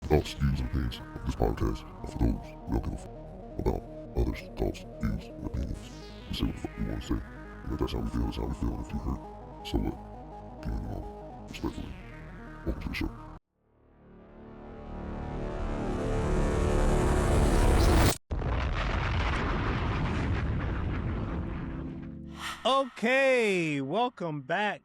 thoughts, views, and opinions of this podcast are for those who don't give a fuck about others' thoughts, views, and opinions. We say what the fuck we want to say. And if that's how we feel, that's how we feel. And if you hurt, so what? Keep moving on. Respectfully. Welcome to the show. Okay, welcome back.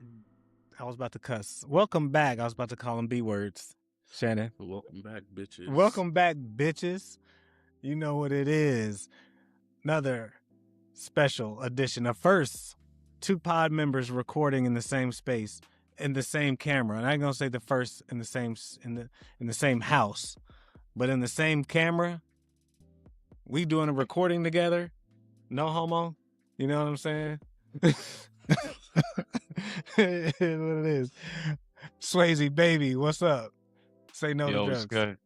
I was about to cuss. Welcome back. I was about to call them B words. Shannon. Welcome back, bitches. Welcome back, bitches. You know what it is. Another special edition. The first two pod members recording in the same space, in the same camera. And I ain't gonna say the first in the same house, but in the same camera. We doing a recording together. No homo. You know what I'm saying? It is what it is. Swayze, baby, what's up? Say no to drugs. What's good?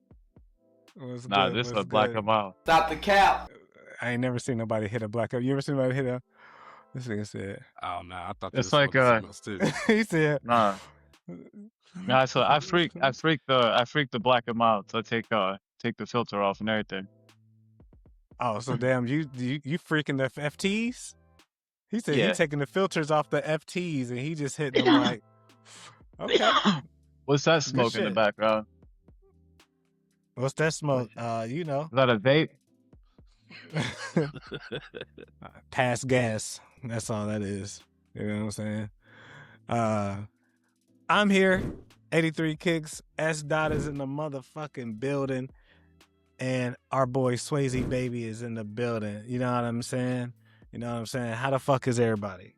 What's Nah, good? this What's is a black good? him out. Stop the cap. I ain't never seen nobody hit a black up. You ever seen nobody hit a? This nigga said. Oh no, I thought It's this like, was something else too. He said. Nah, so I freak the black him out. So I take the filter off and everything. Oh, so damn, you freaking the FTs? He said Yeah. he taking the filters off the FTs and he just hitting them like. Okay. What's that smoke in the shit. background? What's that smoke? You know. Is that a vape? Pass gas. That's all that is. You know what I'm saying? I'm here. 83 Kicks. S. Dot is in the motherfucking building. And our boy Swayze baby is in the building. You know what I'm saying? You know what I'm saying? How the fuck is everybody?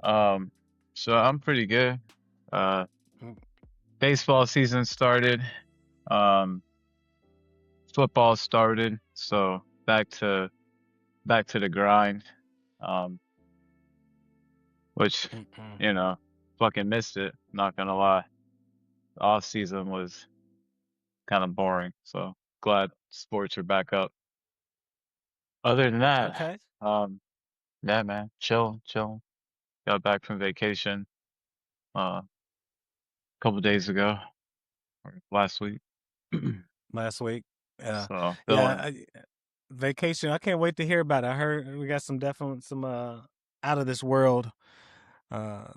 So I'm pretty good. Baseball season started. Football started. So back to the grind. Which, you know, fucking missed it. Not gonna lie. The off season was kind of boring. So glad sports are back up. Other than that, Okay. yeah, man, chill. Got back from vacation, a couple days ago, or last week. Last week. So Vacation. I can't wait to hear about it. I heard we got some out of this world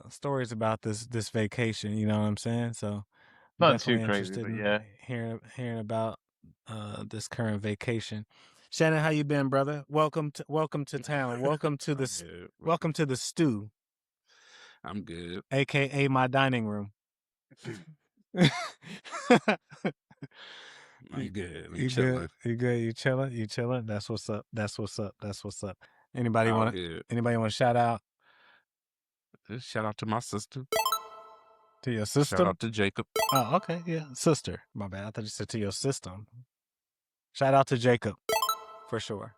stories about this vacation. You know what I'm saying? So not too definitely crazy, interested but in yeah. hearing about this current vacation. Shannon, how you been, brother? Welcome to town. Welcome to the stew. I'm good. AKA my dining room. I'm good. I'm You chilling. good? You chilling? That's what's up. Anybody All want good. to shout out Just shout out to my sister. to your sister? Shout out to Jacob. Oh, okay, yeah, sister. My bad. I thought you said to your system. Shout out to Jacob, for sure.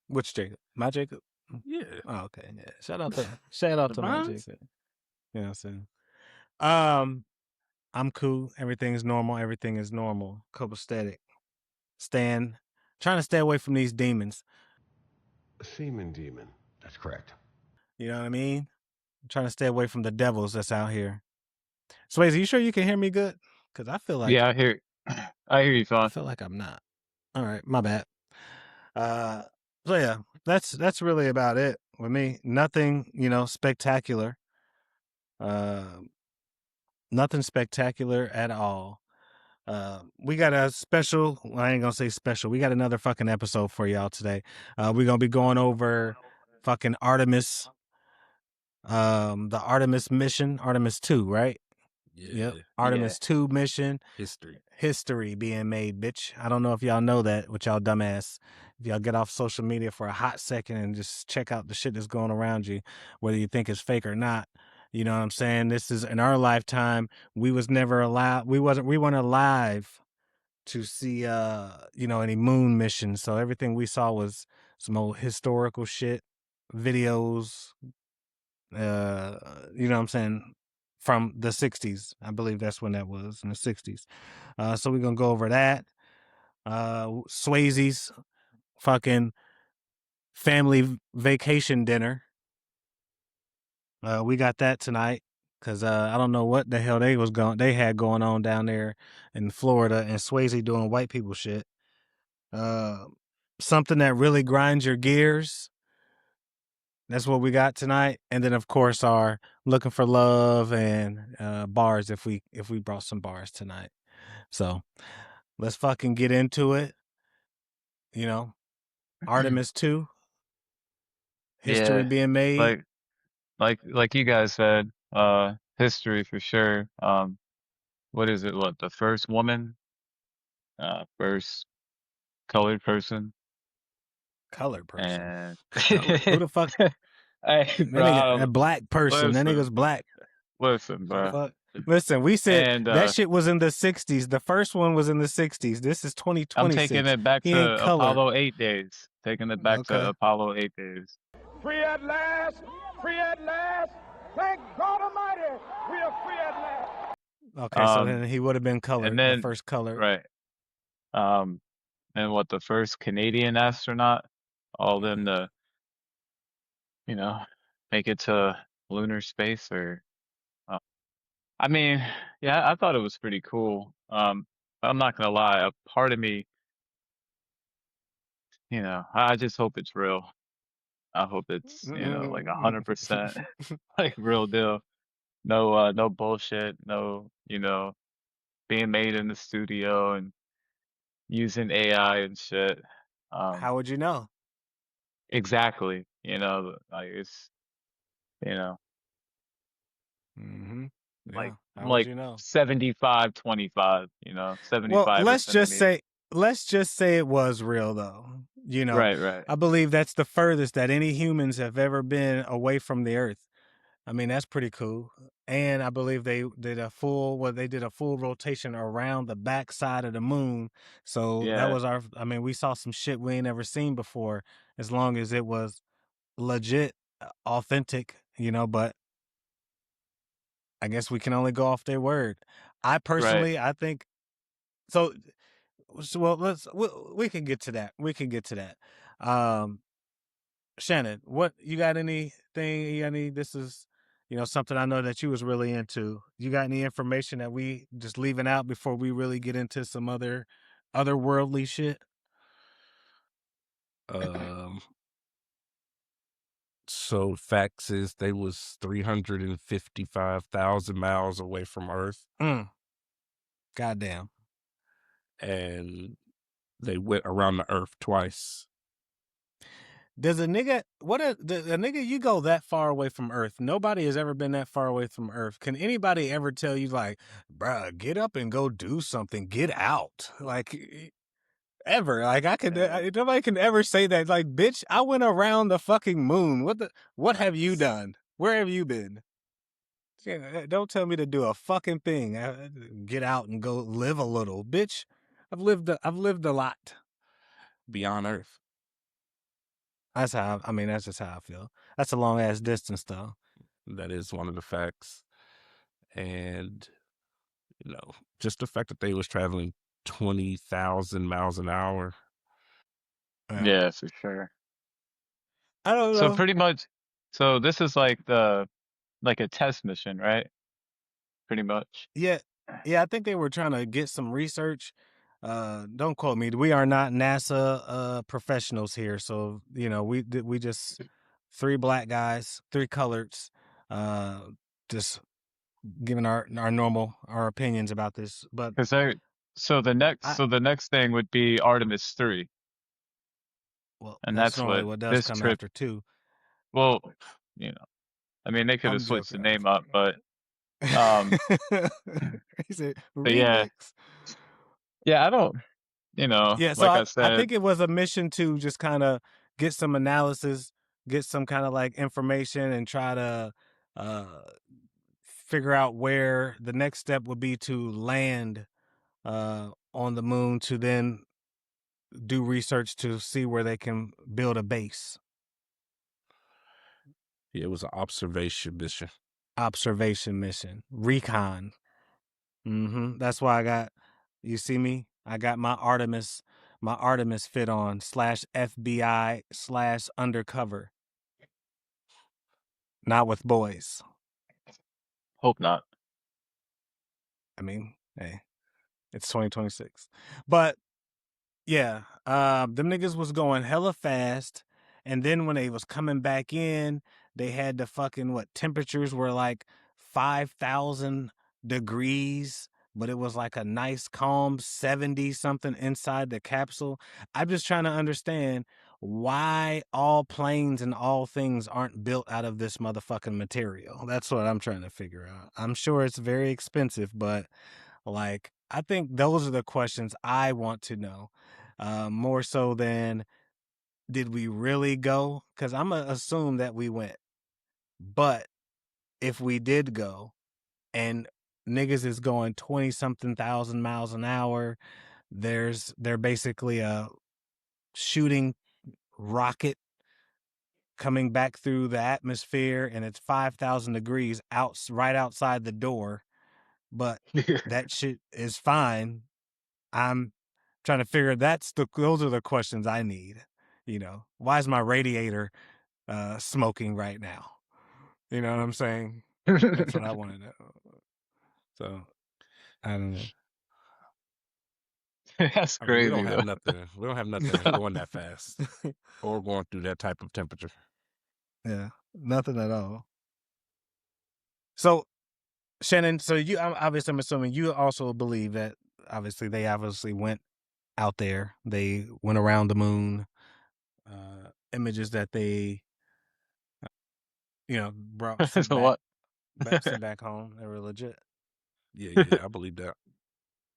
Which Jacob? My Jacob? Yeah. Oh, okay, yeah. Shout out to my Bonds? Jacob. You know what I'm saying? I'm cool. Everything is normal. Copacetic. Trying to stay away from these demons. Semen demon. That's correct. You know what I mean? I'm trying to stay away from the devils that's out here. Swayze, you sure you can hear me good? Because I feel like Yeah, I hear you, I Fawn. feel like I'm not. All right, my bad. So yeah, that's really about it with me. Nothing, spectacular. Nothing spectacular at all. We got a special. Well, I ain't gonna say special. We got another fucking episode for y'all today. We're gonna be going over fucking Artemis. The Artemis mission, Artemis 2, right? Yeah. Yep. Artemis 2 mission. History being made, bitch. I don't know if y'all know that with y'all dumbass. If y'all get off social media for a hot second and just check out the shit that's going around you, whether you think it's fake or not. You know what I'm saying? This is in our lifetime. We was never allowed. We weren't alive to see any moon missions. So everything we saw was some old historical shit, videos. You know what I'm saying? From the 60s. I believe that's when that was, in the 60s. So we're going to go over that. Swayze's fucking family vacation dinner. We got that tonight because I don't know what the hell they had going on down there in Florida, and Swayze doing white people shit. Something that really grinds your gears. That's what we got tonight, and then of course our looking for love and bars if we brought some bars tonight. So let's fucking get into it. You know, Artemis 2, history Yeah, being made. like you guys said, history for sure. What is it? What, the first woman, first colored person, Colored person. and Who the fuck? hey, That bro, nigga, a black person. That listen, nigga's black. listen, The bro, fuck? Listen, we said and that shit was in the 60s. The first one was in the 60s. This is I'm taking 2026. it back He ain't to colored. Apollo 8 days. Taking it back to Okay. Apollo 8 days. Free at last! Free at last! Thank God Almighty! We are free at last! Okay, so then he would have been colored, And the then, first colored. right. And what, the first Canadian astronaut, all them to, you know, make it to lunar space or, I mean, yeah, I thought it was pretty cool. I'm not gonna lie, a part of me, I just hope it's real. I hope it's, like 100% like real deal. No, no bullshit. No, being made in the studio and using AI and shit. How would you know? Exactly. Like it's, you know, Mm-hmm. like Yeah. How would like you know? 75-25. Well, 75% of me. let's just say it was real though. Right, right. I believe that's the furthest that any humans have ever been away from the earth. I mean, that's pretty cool. And I believe they did a full rotation around the backside of the moon. So that Yeah, was we saw some shit we ain't ever seen before, as long as it was legit, authentic, but I guess we can only go off their word. I right. personally, I think so. Well, we can get to that. Shannon, what you got anything? This is, something I know that you was really into. You got any information that we just leaving out before we really get into some otherworldly shit? So facts is they was 355,000 miles away from Earth, Goddamn. and they went around the Earth twice. Does a nigga you go that far away from Earth? Nobody has ever been that far away from Earth. Can anybody ever tell you like, bruh, get up and go do something, get out? Like ever. Like nobody can ever say that. Like, bitch, I went around the fucking moon. What have you done? Where have you been? Don't tell me to do a fucking thing. Get out and go live a little, bitch. I've lived a lot. Beyond Earth. That's just how I feel. That's a long ass distance though. That is one of the facts. And, just the fact that they was traveling 20,000 miles an hour. Yeah, for sure. I don't know. So pretty much, so this is like a test mission, right? Pretty much. Yeah, I think they were trying to get some research. Don't quote me. We are not NASA professionals here, so we just three black guys, three coloreds, just giving our opinions about this. But So the next thing would be Artemis 3, well, and that's that's normally what what does this come trip. after 2. Well, I mean, they could have I'm switched the joking. name up, but um, He said but yeah, remix. I don't, Yeah, so like I I said, think it was a mission to just kind of get some analysis, get some kind of like information, and try to uh, figure out where the next step would be to land on the moon to then do research to see where they can build a base. It was an observation mission. Recon. That's why you see me? I got my Artemis fit on /FBI/undercover. Not with boys. Hope not. I mean, hey, it's 2026. But yeah, them niggas was going hella fast, and then when they was coming back in, they had the fucking temperatures were like 5,000 degrees, but it was like a nice calm 70 something inside the capsule. I'm just trying to understand why all planes and all things aren't built out of this motherfucking material. That's what I'm trying to figure out. I'm sure it's very expensive, but like, I think those are the questions I want to know, more so than did we really go? Because I'm going to assume that we went. But if we did go and niggas is going 20 something thousand miles an hour, they're basically shooting rocket coming back through the atmosphere, and it's 5,000 degrees right outside the door. But that shit is fine. I'm trying to figure those are the questions I need. You know, why is my radiator smoking right now? You know what I'm saying? That's what I want to know. So I don't know. That's I mean, we crazy don't have though. nothing. We don't have nothing going that fast or going through that type of temperature. Yeah, nothing at all. So Shannon, so I'm assuming you also believe that obviously they went out there. They went around the moon. Images that they brought sent So back what? sent back home. They were legit. Yeah, I believe that.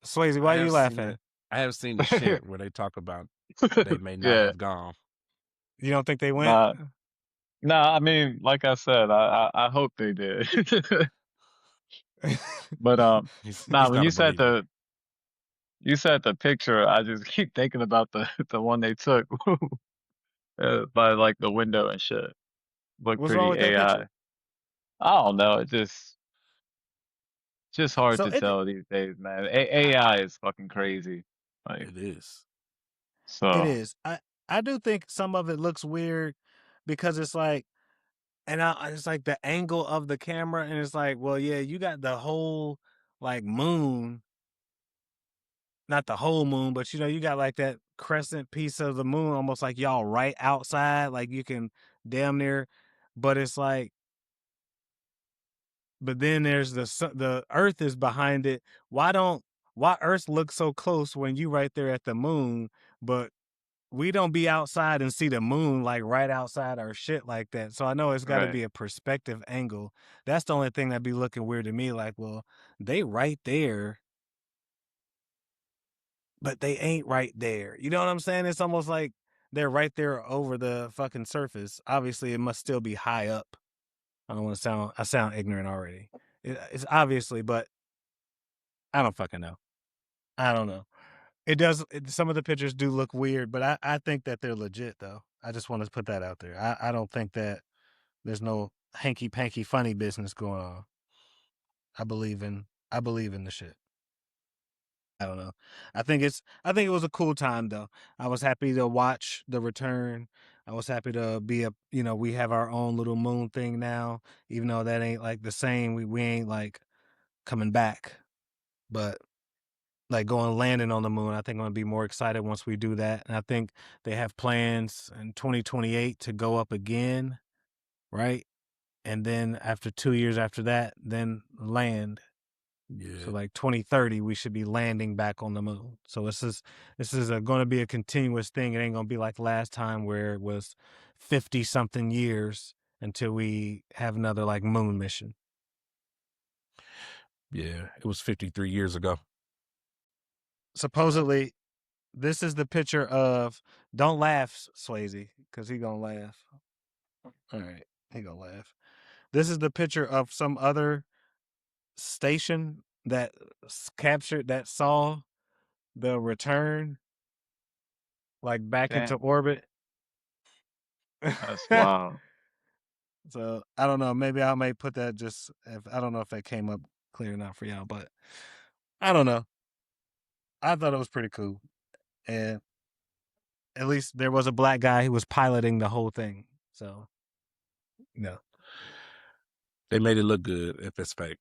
Swayze, why are you laughing? I have seen the shit where they talk about they may not Yeah. have gone. You don't think they went? Nah, I mean, like I said, I hope they did. But He's nah, when got to believe it. you said the picture, I just keep thinking about the one they took by like the window and shit. Look What's wrong pretty with that AI. picture? I don't know, it just hard So to tell these days, man. AI is fucking crazy. Like, It is. it so is. I do think some of it looks weird because it's like, it's like the angle of the camera, and it's like, well, yeah, you got the whole like moon, not the whole moon, but you got like that crescent piece of the moon, almost like y'all right outside, like you can damn near, but it's like, but then there's the Earth is behind it. Why Earth look so close when you right there at the moon, but we don't be outside and see the moon like right outside our shit like that. So I know it's got to right. be a perspective angle. That's the only thing that'd be looking weird to me. Like, well, they right there, but they ain't right there. You know what I'm saying? It's almost like they're right there over the fucking surface. Obviously, it must still be high up. I don't want to I sound ignorant already. It's obviously, but I don't fucking know. I don't know. Some of the pictures do look weird, but I think that they're legit though. I just want to put that out there. I don't think that there's no hanky panky funny business going on. I believe in the shit. I don't know. I think it was a cool time though. I was happy to watch the return. I was happy to be we have our own little moon thing now, even though that ain't like the same. We ain't like coming back, but like going landing on the moon, I think I'm gonna be more excited once we do that. And I think they have plans in 2028 to go up again, right? And then after 2 years after that, then land. Yeah. So like 2030, we should be landing back on the moon. So this is going to be a continuous thing. It ain't going to be like last time where it was 50 something years until we have another like moon mission. Yeah, it was 53 years ago. Supposedly, this is the picture of. Don't laugh, Swayze, because he gonna laugh. All right, he gonna laugh. This is the picture of some other station that saw the return, like back into Damn, orbit. that's wild. So I don't know. Maybe I may put that I don't know if that came up clear enough for y'all, but I don't know. I thought it was pretty cool, and at least there was a black guy who was piloting the whole thing. So, you know, They made it look good if it's fake.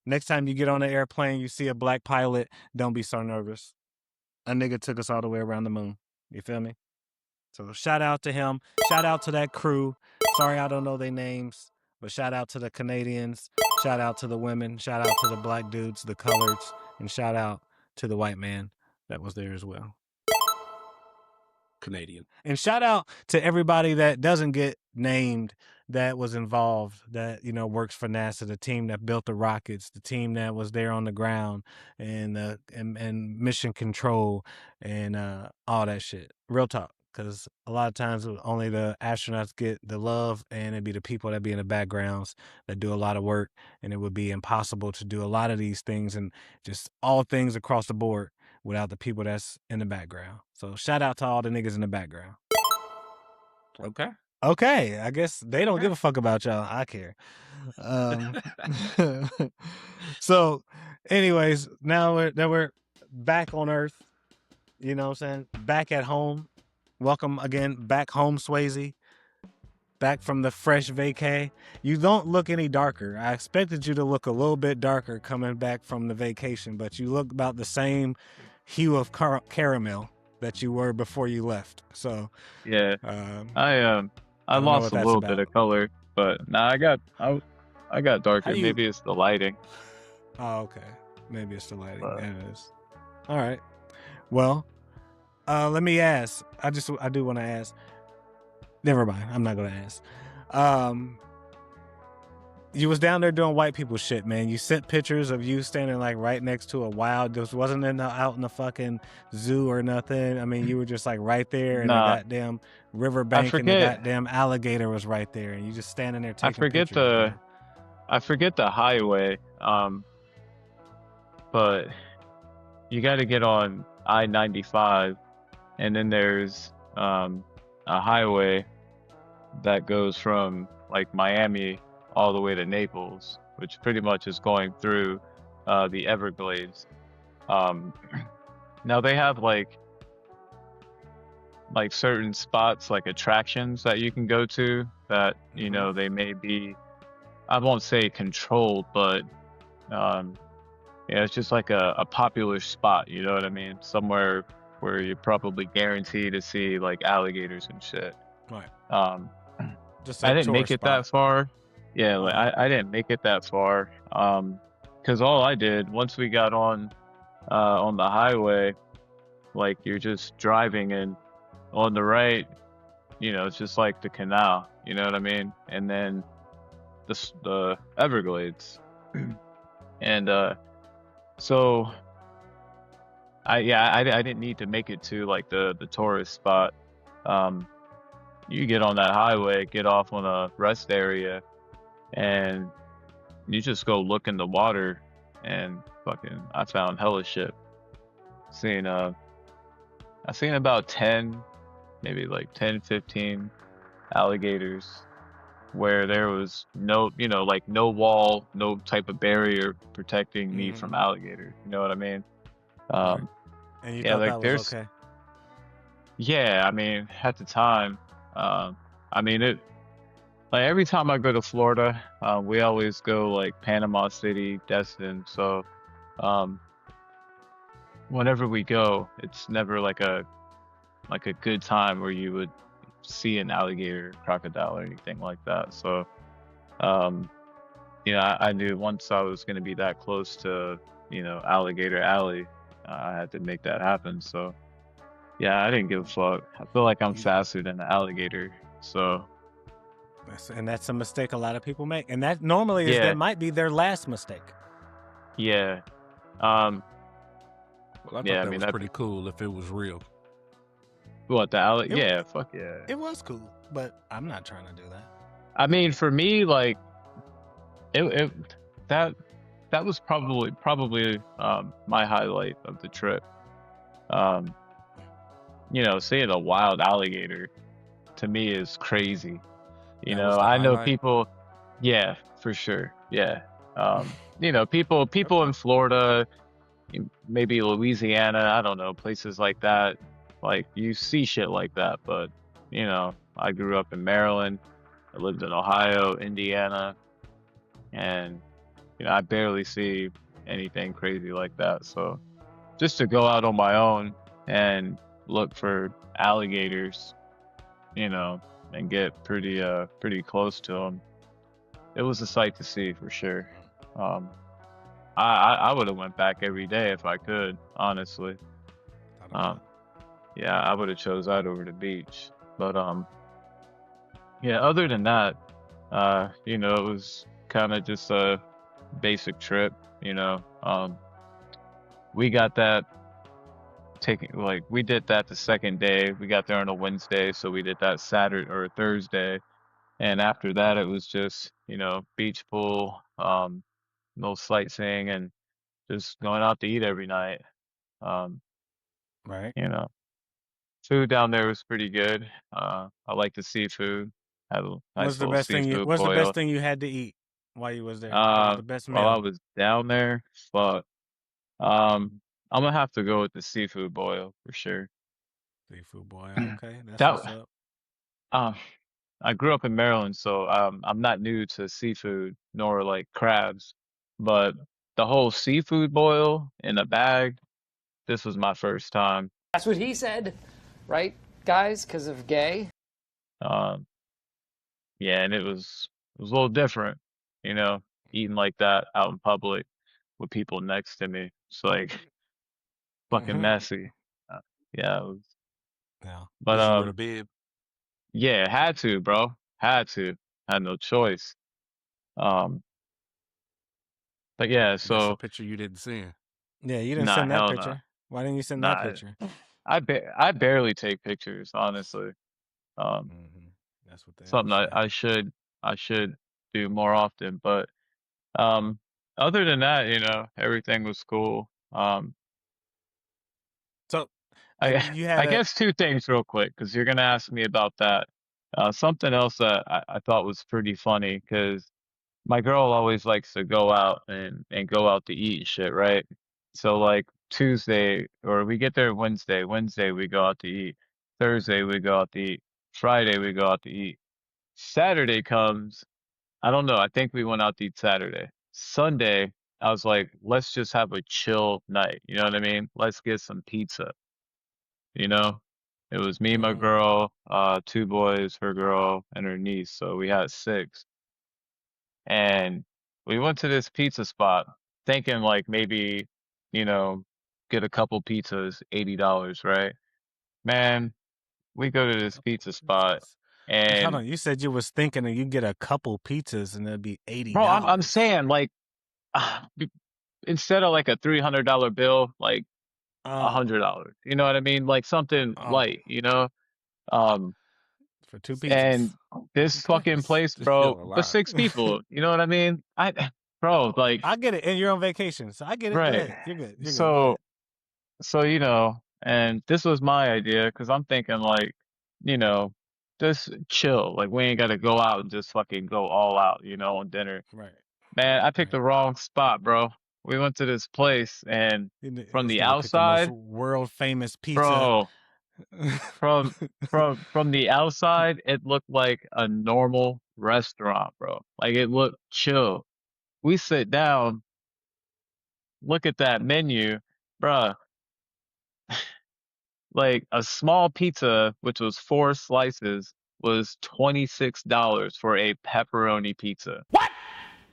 Next time you get on an airplane, you see a black pilot, don't be so nervous. A nigga took us all the way around the moon. You feel me? So shout out to him. Shout out to that crew. Sorry I don't know their names, but shout out to the Canadians. Shout out to the women. Shout out to the black dudes, the coloreds, and shout out to the white man that was there as well. Canadian. And shout out to everybody that doesn't get named that was involved, that, you know, works for NASA, the team that built the rockets, the team that was there on the ground, and mission control and all that shit. Real talk. Because a lot of times only the astronauts get the love, and it'd be the people that be in the backgrounds that do a lot of work, and it would be impossible to do a lot of these things and just all things across the board without the people that's in the background. So shout out to all the niggas in the background. Okay. Okay, I guess they don't give a fuck about y'all. I care. So, anyways, now we're back on Earth. You know what I'm saying? Back at home. Welcome again back home, Swayze. Back from the fresh vacay. You don't look any darker. I expected you to look a little bit darker coming back from the vacation, but you look about the same hue of caramel that you were before you left. So Yeah, I don't know lost what a that's little about. bit of color, but nah, I got darker. How you- Maybe it's the lighting. Oh, okay. Maybe it's the lighting. But- Yeah, it is. All right. Well, let me ask. I do want to ask. Never mind. I'm not gonna ask. You was down there doing white people shit, man. You sent pictures of you standing like right next to a wild. This wasn't out in the fucking zoo or nothing. I mean, you were just like right there, and Nah. the goddamn riverbank and the forget- goddamn alligator was right there, and you just standing there taking I forget pictures. the man. I forget the highway. But you got to get on I-95, and then there's a highway that goes from like Miami all the way to Naples, which pretty much is going through the Everglades. Now they have like certain spots, like attractions that you can go to that, you know, they may be, I won't say controlled, but yeah, it's just like a popular spot, you know what I mean? Somewhere where you're probably guaranteed to see like alligators and shit. Right. Just a I didn't make tourist it that spot. far. Yeah, like I didn't make it that far. Because all I did once we got on the highway, like you're just driving, and on the right, you know, it's just like the canal, you know what I mean? And then the Everglades. And so I didn't need to make it to like the tourist spot. You get on that highway, get off on a rest area, and you just go look in the water, and fucking I found hella shit. I seen about 10, maybe like 10, 15 alligators where there was no, you know, like no wall, no type of barrier protecting me from alligators. You know what I mean? Right. And you yeah, thought like that was there's- okay. Yeah, I mean, at the time, I mean, it like every time I go to Florida, we always go like Panama City, Destin. So, whenever we go, it's never like a good time where you would see an alligator, crocodile, or anything like that. So, you know, I knew once I was going to be that close to, you know, Alligator Alley, I had to make that happen. So, yeah, I didn't give a fuck. I feel like I'm faster than an alligator. So, And that's a mistake a lot of people make. And that normally is Yeah. that might be their last mistake. yeah. Well, I thought Yeah, I that mean, was that- pretty cool if it was real. What, the It- Yeah, fuck yeah. It was cool, but I'm not trying to do that. I mean, for me, like, that was probably my highlight of the trip. You know, seeing a wild alligator to me is crazy. You That was know, the I know highlight? people. Yeah, for sure. Yeah. You know, people in Florida, maybe Louisiana, I don't know, places like that. Like you see shit like that, but you know, I grew up in Maryland. I lived in Ohio, Indiana. and I barely see anything crazy like that. So just to go out on my own and look for alligators, and get pretty close to them, it was a sight to see for sure. Um, I would have went back every day if I could, honestly. Yeah, I would have chose that over the beach. But yeah, other than that, it was kind of just a basic trip, we got that we did that the second day. We got there on a Wednesday, so we did that Saturday or Thursday. And after that it was just, beach pool, no sightseeing and just going out to eat every night. Um, Right. you know, Food down there was pretty good. I like the seafood. Had a nice little seafood What's the best boil. thing you had to eat while you was there? What was the best While I meal? was down there, but I'm gonna have to go with the seafood boil for sure. Seafood boil. Okay, that's what's That up. I grew up in Maryland, so I'm not new to seafood nor like crabs, but the whole seafood boil in a bag, this was my first time. That's what he said, right, guys? Because of gay. Um, yeah, and it was a little different, eating like that out in public with people next to me. It's like fucking messy. Uh, yeah, it was, Yeah. but Was you with a bib? yeah, had to, bro. Had to. Had no choice. Um, but yeah, That's a so picture you didn't send. Yeah, you didn't nah, send that hell no. picture. Why didn't you send that Nah, picture? I barely take pictures, honestly. Um, That's what they all something say. I should do more often. But other than that, everything was cool. So you I had a guess two things real quick, because you're gonna ask me about that. Something else that I thought was pretty funny, because my girl always likes to go out and go out to eat and shit, right? So like Tuesday, or we get there Wednesday. Wednesday we go out to eat. Thursday we go out to eat. Friday we go out to eat. Saturday comes. I don't know. I think we went out to eat Saturday. Sunday, I was like, let's just have a chill night. You know what I mean? Let's get some pizza. You know, it was me, my girl, two boys, her girl, and her niece. So we had six. And we went to this pizza spot thinking like maybe, you know, get a couple pizzas, $80, right? Man, we go to this couple pizza spot pizzas. Hold and on, you said you was thinking that you get a couple pizzas and it'd be bro, I'm $80. saying like instead of like a $300 bill, like Oh, $100. You know what I mean? Like something oh, light. Um, for two and pizzas. this Okay. fucking place, Still bro, a for lot. six people. You know what I mean? Bro, like, I get it, and you're on vacation, so I get it. Go right. ahead. You're good. You're good. Go So, ahead. so and this was my idea because I'm thinking like, you know, just chill. Like we ain't gotta go out and just fucking go all out, on dinner. Right. Man, I picked Right. the wrong spot, bro. We went to this place and from This the nigga picked the most outside, world famous pizza. bro, from from the outside, it looked like a normal restaurant, bro. Like it looked chill. We sit down, look at that menu, bruh. Like a small pizza, which was 4 slices, was $26 for a pepperoni pizza. What?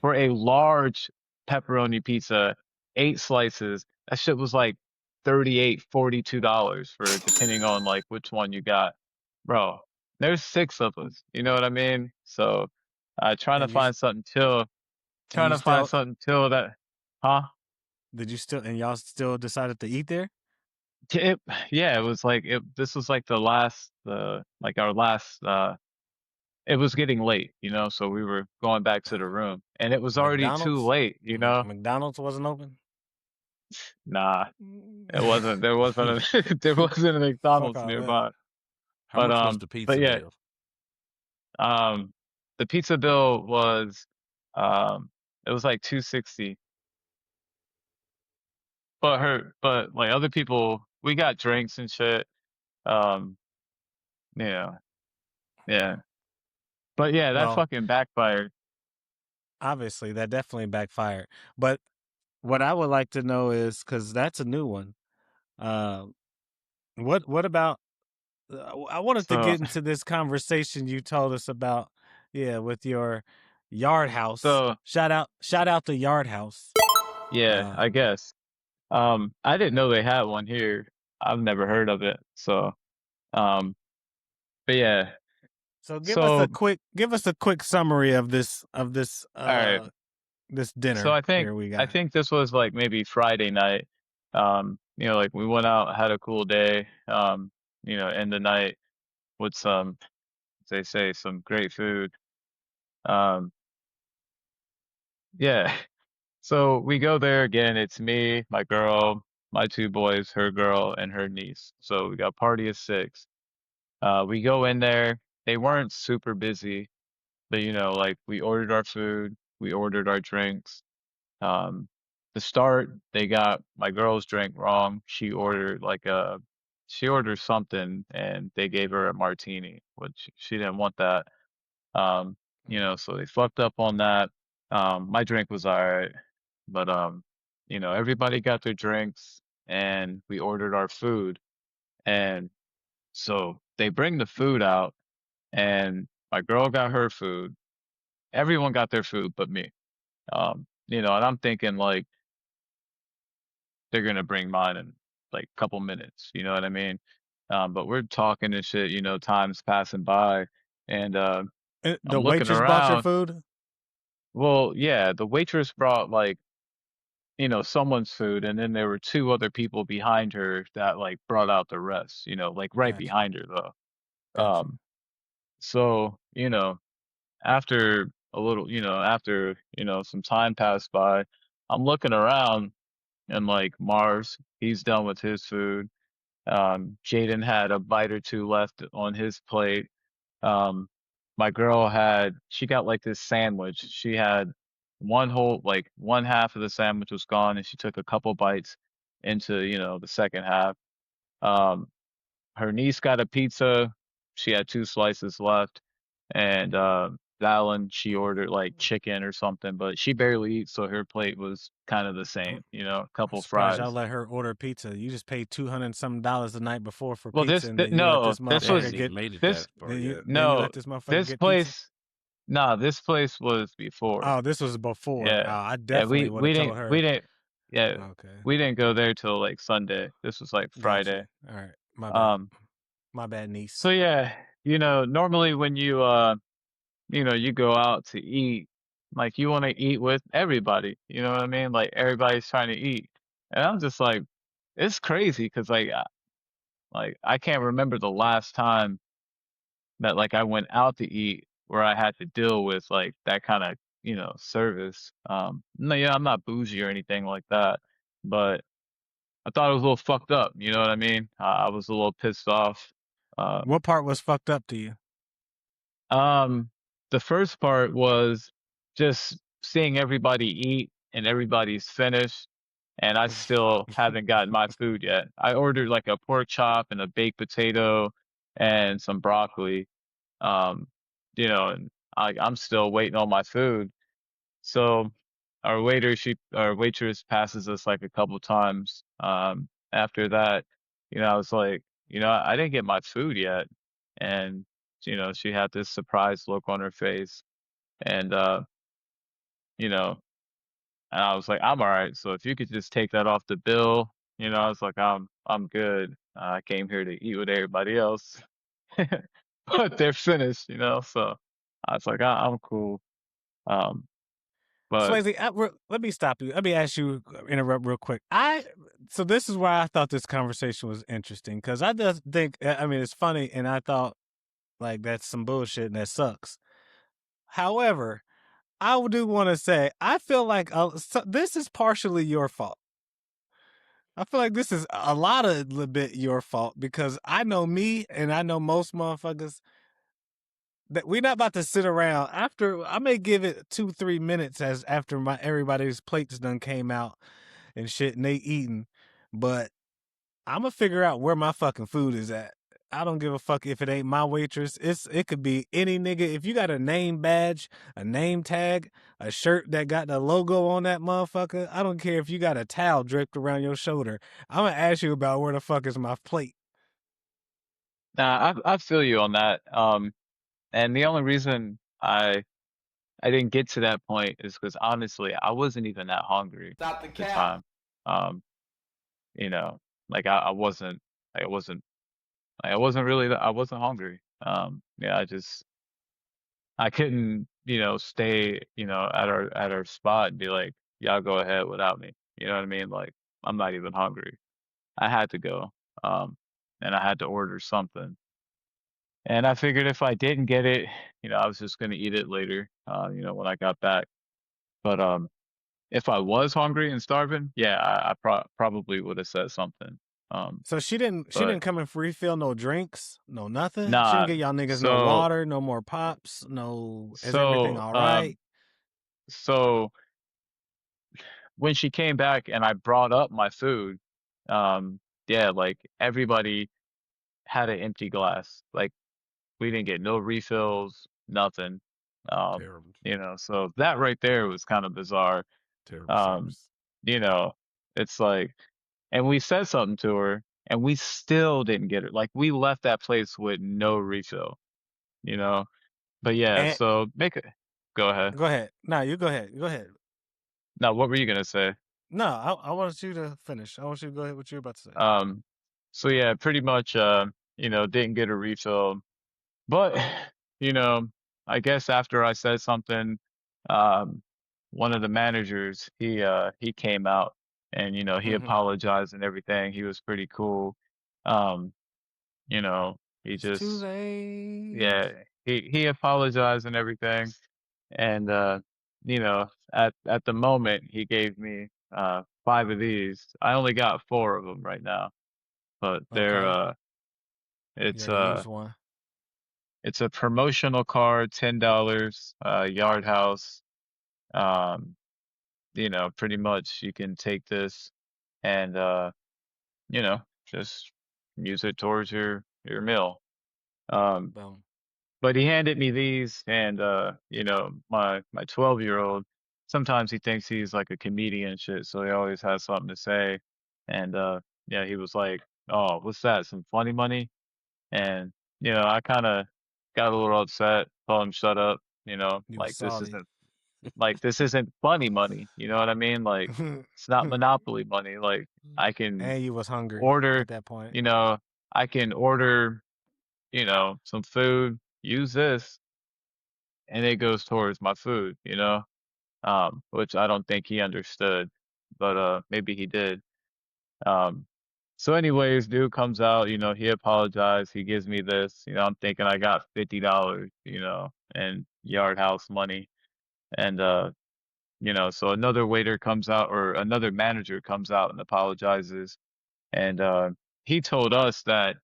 For a large pepperoni pizza, 8 slices, that shit was like $38, $42 for depending on like which one you got. Bro, there's six of us. You know what I mean? So trying to and you find something chill, and trying you to find still something chill that, huh? did you still and y'all still decided to eat there? It, yeah, it was like this was like the last like our last it was getting late, so we were going back to the room and it was already too McDonald's? late. McDonald's wasn't open? Nah, it wasn't. There wasn't there wasn't a Fuck McDonald's all that. nearby. How much was the But pizza yeah, bill? um the pizza bill was it was like 260. But like other people, we got drinks and shit. Um yeah. Yeah. But yeah, that Well, fucking backfired. Obviously, that definitely backfired. But what I would like to know is, because that's a new one. What about? I wanted to So get into this conversation you told us about. Yeah, with your yard house. so Shout out to Yard House. yeah, I guess. I didn't know they had one here. I've never heard of it. So um, but yeah. So So give us a quick summary of this all right. this So dinner here we I got. think this was like maybe Friday night. Like we went out, had a cool day. End the night with some, as they say, some great food. Um, yeah. So we go there again. It's me, my girl, my two boys, her girl, and her niece. So we got a party of 6. We go in there. They weren't super busy, but like we ordered our food, we ordered our drinks. To start, they got my girl's drink wrong. She ordered something and they gave her a martini, which she didn't want that. So they fucked up on that. My drink was all right, but everybody got their drinks and we ordered our food. And so they bring the food out and my girl got her food. Everyone got their food but me. And I'm thinking like they're gonna bring mine in like a couple minutes, you know what I mean? But we're talking and shit, time's passing by and The I'm looking waitress brought your around. food? Well, yeah, the waitress brought like, someone's food and then there were 2 other people behind her that like brought out the rest, like right Gotcha. behind her though. Gotcha. So, after a little, after, some time passed by, I'm looking around and like Mars, he's done with his food. Jaden had a bite or 2 left on his plate. Um, my girl she got like this sandwich. She had like one half of the sandwich was gone and she took a couple bites into, the second half. Um, Her niece got a pizza. She had 2 slices left. And Valen, she ordered like chicken or something, but she barely eats, so her plate was kind of the same, a I'm couple surprised y'all fries. let her order pizza. You just paid $200 something the night before for Well, pizza, and then you let no, this this They motherfucker hadn't was even get made it this that far yet. then you no, let this motherfucker this get pizza. place. Nah, this place was before. Oh, this was before. Yeah, I yeah. definitely would have told her. We didn't. Yeah, Okay, we didn't go there till like Sunday. This was like got you. Friday. All right, my bad. Um. My bad, niece. So yeah, normally when you go out to eat, like you want to eat with everybody. You know what I mean? Like everybody's trying to eat, and I'm just like, it's crazy because like I can't remember the last time that like I went out to eat where I had to deal with like that kind of service. No, yeah, I'm not bougie or anything like that, but I thought it was a little fucked up. You know what I mean? I was a little pissed off. Uh, What part was fucked up to you? the first part was just seeing everybody eat and everybody's finished, and I still haven't gotten my food yet. I ordered like a pork chop and a baked potato and some broccoli. Um, and I'm still waiting on my food. So our waitress passes us like a couple times. After that, I was like, I didn't get my food yet. And, she had this surprised look on her face. And, you know, and I was like, I'm all right. So if you could just take that off the bill, I was like, I'm good. I came here to eat with everybody else, but they're finished, so I was like, I'm cool. Um, but Swayze, let me stop you. Let me ask you, interrupt real quick. So this is why I thought this conversation was interesting, because I just think, I mean, it's funny, and I thought like that's some bullshit and that sucks. However, I do want to say I feel like this is partially your fault. I feel like this is a little bit your fault, because I know me and I know most motherfuckers that we're not about to sit around after. I may give it 2-3 minutes as after everybody's plates done came out and shit and they eating, but I'm gonna figure out where my fucking food is at. I don't give a fuck if it ain't my waitress. It could be any nigga. If you got a name badge, a name tag, a shirt that got the logo on that motherfucker, I don't care if you got a towel draped around your shoulder. I'm gonna ask you about where the fuck is my plate. Nah, I feel you on that. And the only reason I didn't get to that point is because honestly, I wasn't even that hungry Stop the at the cap. time. Um, you know, like I wasn't, like, I wasn't really, I wasn't hungry. Yeah, I couldn't, stay, at our spot and be like, y'all go ahead without me. You know what I mean? Like, I'm not even hungry. I had to go. Um, and I had to order something. And I figured if I didn't get it, I was just gonna eat it later, when I got back. But if I was hungry and starving, yeah, I probably would have said something. So she didn't But come and refill no drinks, no nothing. She didn't nah. get y'all niggas no So water, no more pops, no. Is everything so all um right? so when she came back and I brought up my food, yeah, like everybody had an empty glass. Like we didn't get no refills, nothing. Um, Terrible, so that right there was kind of bizarre. terrible Um, service. you know, it's like, and we said something to her and we still didn't get it. Like we left that place with no refill, you know? But yeah, And so go ahead. go ahead. No, you go ahead. Go ahead. Now, what were you gonna say? No, I wanted you to finish. I want you to go ahead what you were about to say. Um, so yeah, pretty much, didn't get a refill. But, you know, I guess after I said something, um, one of the managers, he came out and, he Mm-hmm. apologized and everything. He was pretty cool. Um, he It's too just, late. yeah, he apologized and everything. And, at the moment he gave me, 5 of these. I only got 4 of them right now, but Okay. You it's, already used one. it's a promotional card, $10, Yard House. Um, pretty much you can take this and you know, just use it towards your meal. Um, Boom. but he handed me these and my 12-year-old, sometimes he thinks he's like a comedian and shit, so he always has something to say. And yeah, he was like, "Oh, what's that? Some funny money?" And, I kind of got a little upset, told him, shut up, You was salty. like, this isn't funny money. You know what I mean? Like, it's not Monopoly money. Like, I can And you was hungry order, at that point. you know, I can order, some food, use this, and it goes towards my food, which I don't think he understood, but maybe he did. Um, so anyways, dude comes out, he apologized, he gives me this, I'm thinking I got $50, and Yard House money. And so another waiter comes out or another manager comes out and apologizes. And he told us that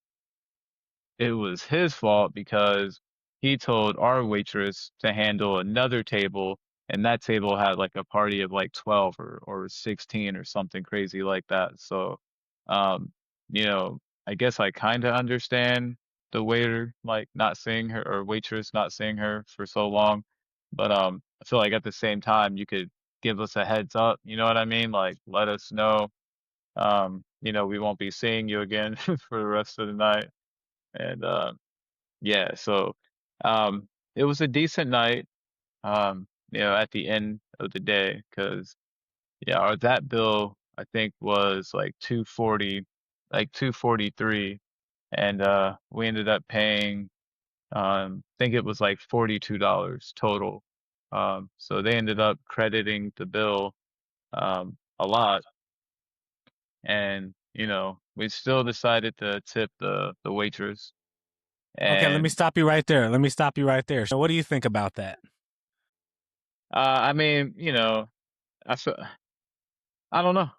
it was his fault because he told our waitress to handle another table, and that table had like a party of like 12 or 16 or something crazy like that. So, um, I guess I kind of understand the waiter like not seeing her or waitress not seeing her for so long, but I feel like at the same time you could give us a heads up, you know what I mean? Like let us know, we won't be seeing you again for the rest of the night. And yeah, so it was a decent night, at the end of the day, because yeah, that bill I think was like 240, like 243, and we ended up paying I think it was like $42 total. So they ended up crediting the bill a lot, and we still decided to tip the waitress. Okay, let me And stop you right there. Let me stop you right there. So what do you think about that? I mean, I feel, I don't know.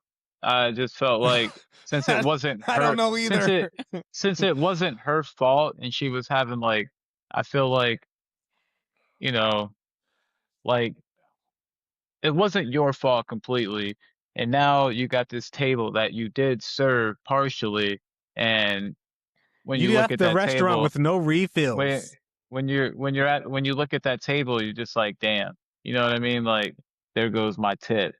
I just felt like since it wasn't I don't her, know either. since it wasn't her fault, and she was having like, I feel like, you know, like it wasn't your fault completely, and now you got this table that you did serve partially, and when You you look left at the that restaurant table, with no when refills. when you look at that table, you're just like, damn, you know what I mean? Like, there goes my tip.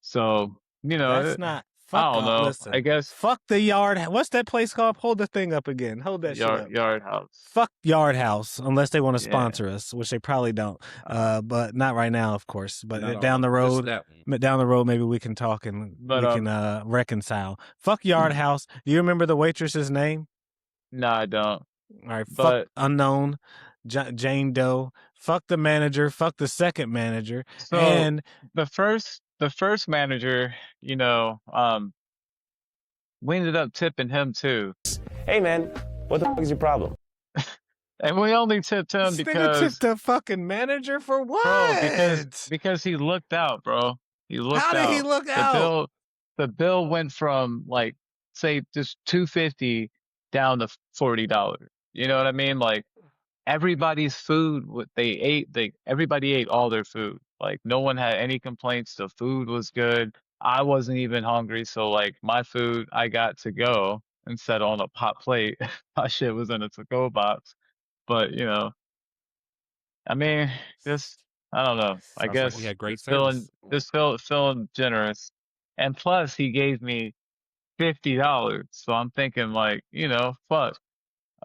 So, That's not I fuck don't off. know. I Listen, guess fuck the yard. What's that place called? Hold the thing up again. Hold that shit up. Yard House. Fuck Yard House, unless they want to Yeah. sponsor us, which they probably don't. But not right now, of course. But Not down all- the just road, that one. down the road, maybe we can talk and But, we can reconcile. Fuck Yard House. Do you remember the waitress's name? no, I don't. All right, fuck But unknown, Jane Doe. Fuck the manager. Fuck the second manager. so And the first manager, we ended up tipping him too. Hey man, what the fuck is your problem? And we only tipped him this nigga because, tipped the fucking manager for what? bro, because he looked out, bro. He looked How out. did he look out? The bill went from, like, say just $250 down to $40. You know what I mean? Like, everybody's food, what they ate, everybody ate all their food. Like, no one had any complaints. The food was good. I wasn't even hungry, so like my food I got to go instead on a hot plate. My shit was in a to-go box. But I mean, just I don't know. I Sounds like guess he had great just feeling generous. And plus he gave me $50. So I'm thinking like, fuck.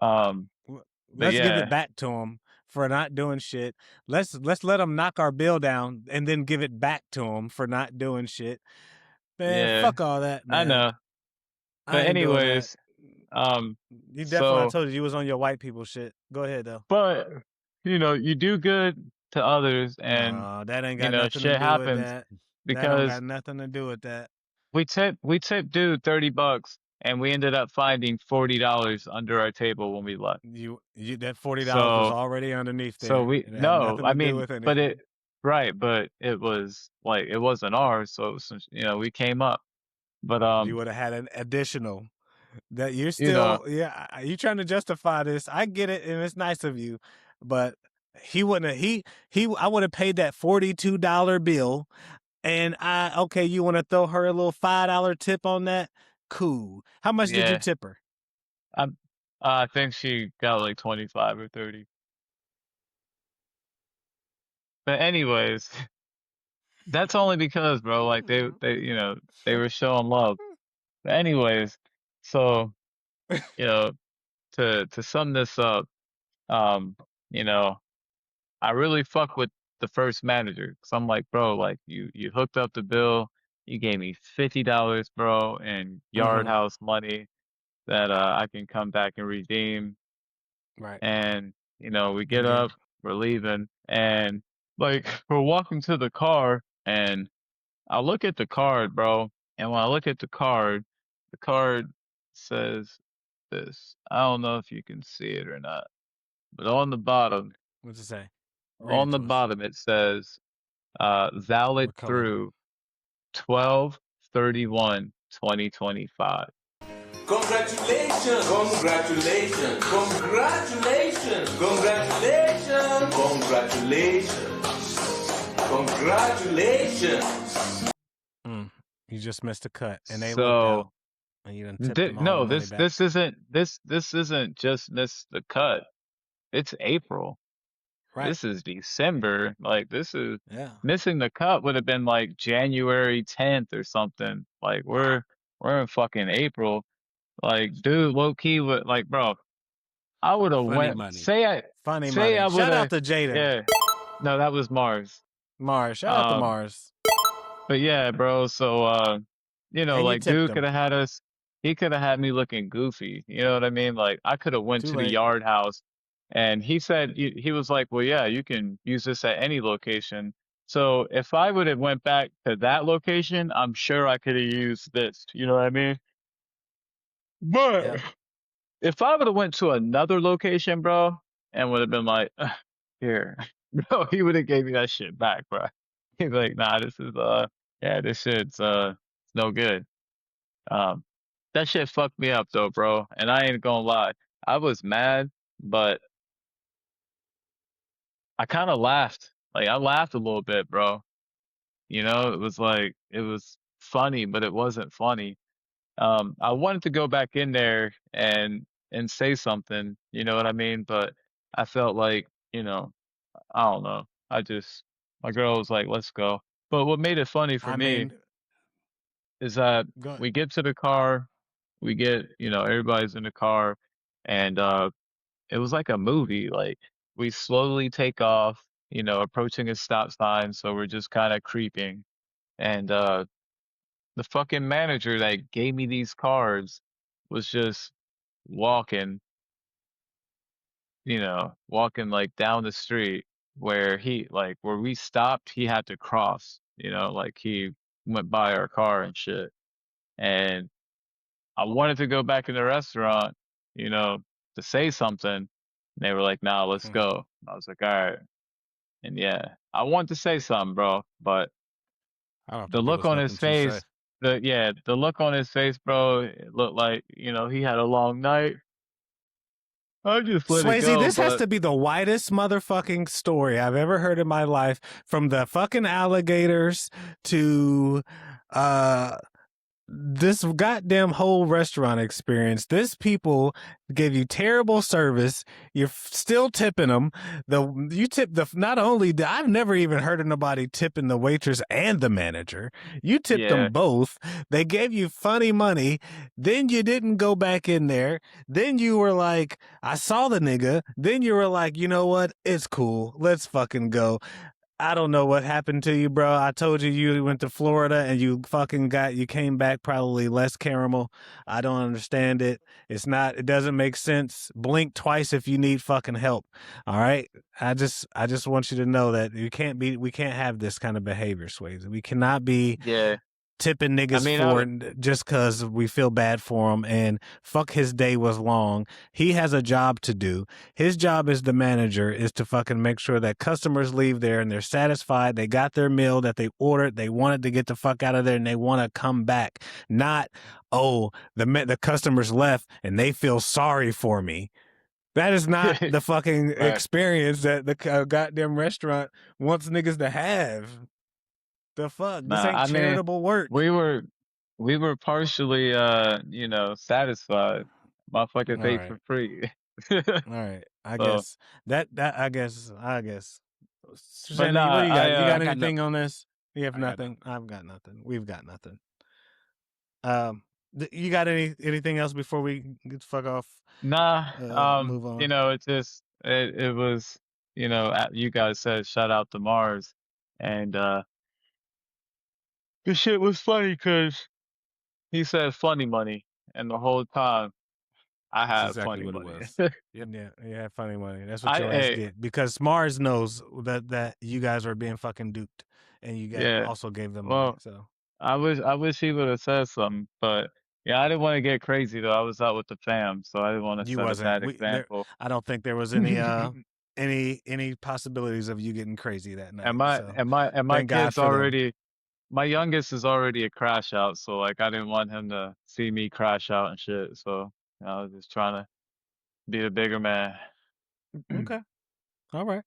But Let's give yeah. it back to him for not doing shit. Let's let him knock our bill down and then give it back to him for not doing shit. Man, Yeah. fuck all that, man. I know. I But ain't doing that. anyways, You definitely, I so told you was on your white people shit. Go ahead though. but you do good to others and No, that ain't got nothing to shit do with happens that. That don't because got nothing to do with that. we tipped dude $30 and we ended up finding $40 under our table when we left. You that $40 was So already underneath there. so we It had no, nothing I to do mean, with but anything. but it was like it wasn't ours, so it was, we came up. But You would have had an additional. That you're you still, yeah, you trying to justify this. I get it, and it's nice of you, but he wouldn't have, I would have paid that $42 bill, and okay, you want to throw her a little $5 tip on that? Cool. How much did you yeah, tip her? I think she got like 25 or 30. But anyways, that's only because, bro, like they they were showing love. But anyways, so to sum this up, um, you know, I really fuck with the first manager. Cause I'm like, bro, like you hooked up the bill, you gave me $50, bro, and Yard House money that I can come back and redeem. Right. And we get up, we're leaving, and like we're walking to the car, and I look at the card, bro, and when I look at the card says this. I don't know if you can see it or not, but on the bottom, What's it say? Read it to us. it says valid What color? through 12/31/2025. Congratulations! Congratulations! Congratulations! Congratulations! Congratulations! Congratulations! You just missed a cut, and they So looked out, and you done tipped them all no, the money this back. this isn't just miss the cut. It's April. Right. This is December. Like this is Yeah. missing the cut would have been like January 10th or something. Like we're in fucking April. Like dude, low key would like, bro. I would have Funny went. money. Funny Say money. I Shout out would've- to Jaden. Yeah. No, that was Mars. Mars. Shout out to Mars. But yeah, bro. So And you like tipped dude him. could have had us. He could have had me looking goofy. You know what I mean? Like I could have went Too to the late. Yard House, and he said he was like, well, yeah, you can use this at any location. So if I would have went back to that location, I'm sure I could have used this. You know what I mean? But Yep. if I would have went to another location, bro, and would have been like, here, bro, he would have gave me that shit back, bro. He'd be like, nah, this is this shit's no good. That shit fucked me up though, bro. And I ain't gonna lie, I was mad, but I kind of laughed. Like I laughed a little bit, bro. It was like it was funny, but it wasn't funny. I wanted to go back in there and and say something, you know what I mean? But I felt like, I don't know. My girl was like, let's go. But what made it funny for I me mean, is that go. we get to the car, everybody's in the car, and it was like a movie. Like we slowly take off, approaching a stop sign, so we're just kind of creeping. And the fucking manager that gave me these cards was just walking, walking like down the street where we stopped, he had to cross, like he went by our car and shit. And I wanted to go back in the restaurant, you know, to say something. And they were like, nah, let's go. I was like, all right. And yeah, I wanted to say something, bro, but I don't the think there look was on nothing his to say. face, the look on his face, bro, it looked like, he had a long night. I just let it Swayze, go, this has but to be the whitest motherfucking story I've ever heard in my life. From the fucking alligators to this goddamn whole restaurant experience. This people gave you terrible service. You're still tipping them. You tip not only I've never even heard of nobody tipping the waitress and the manager. You tipped yeah. them both. They gave you funny money. Then you didn't go back in there. Then you were like, I saw the nigga. Then you were like, you know what? It's cool. Let's fucking go. I don't know what happened to you, bro. I told you went to Florida and you came back probably less caramel. I don't understand it. It doesn't make sense. Blink twice if you need fucking help. All right. I just want you to know that we can't have this kind of behavior, Swayze. We cannot be Yeah. tipping niggas just because we feel bad for him, and fuck his day was long. He has a job to do. His job as the manager is to fucking make sure that customers leave there and they're satisfied. They got their meal that they ordered. They wanted to get the fuck out of there and they want to come back. Not, the customers left and they feel sorry for me. That is not the fucking Right. experience that the goddamn restaurant wants niggas to have. The fuck? This Nah, ain't I mean, charitable work. we were partially, satisfied. Motherfucker paid right. for free. All right. I So, guess I guess. but Shannon, nah, what do you got? You I got got anything on this? You have I got nothing? I've got nothing. We've got nothing. You got anything else before we get the fuck off? nah, Move on. it was, you guys said shout out to Mars, and the shit was funny because he said funny money, and the whole time I That's had exactly funny what it money. was. Yeah, funny money. That's what your ass Hey, get because Mars knows that you guys are being fucking duped, and you yeah. also gave them money. Well, So I wish he would have said something, but yeah, I didn't want to get crazy though. I was out with the fam, so I didn't want to you set a wasn't. bad example. I don't think there was any any possibilities of you getting crazy that night. And my So and my thank God kids for them. already, my youngest is already a crash out, so like I didn't want him to see me crash out and shit. So I was just trying to be the bigger man. Okay. All right.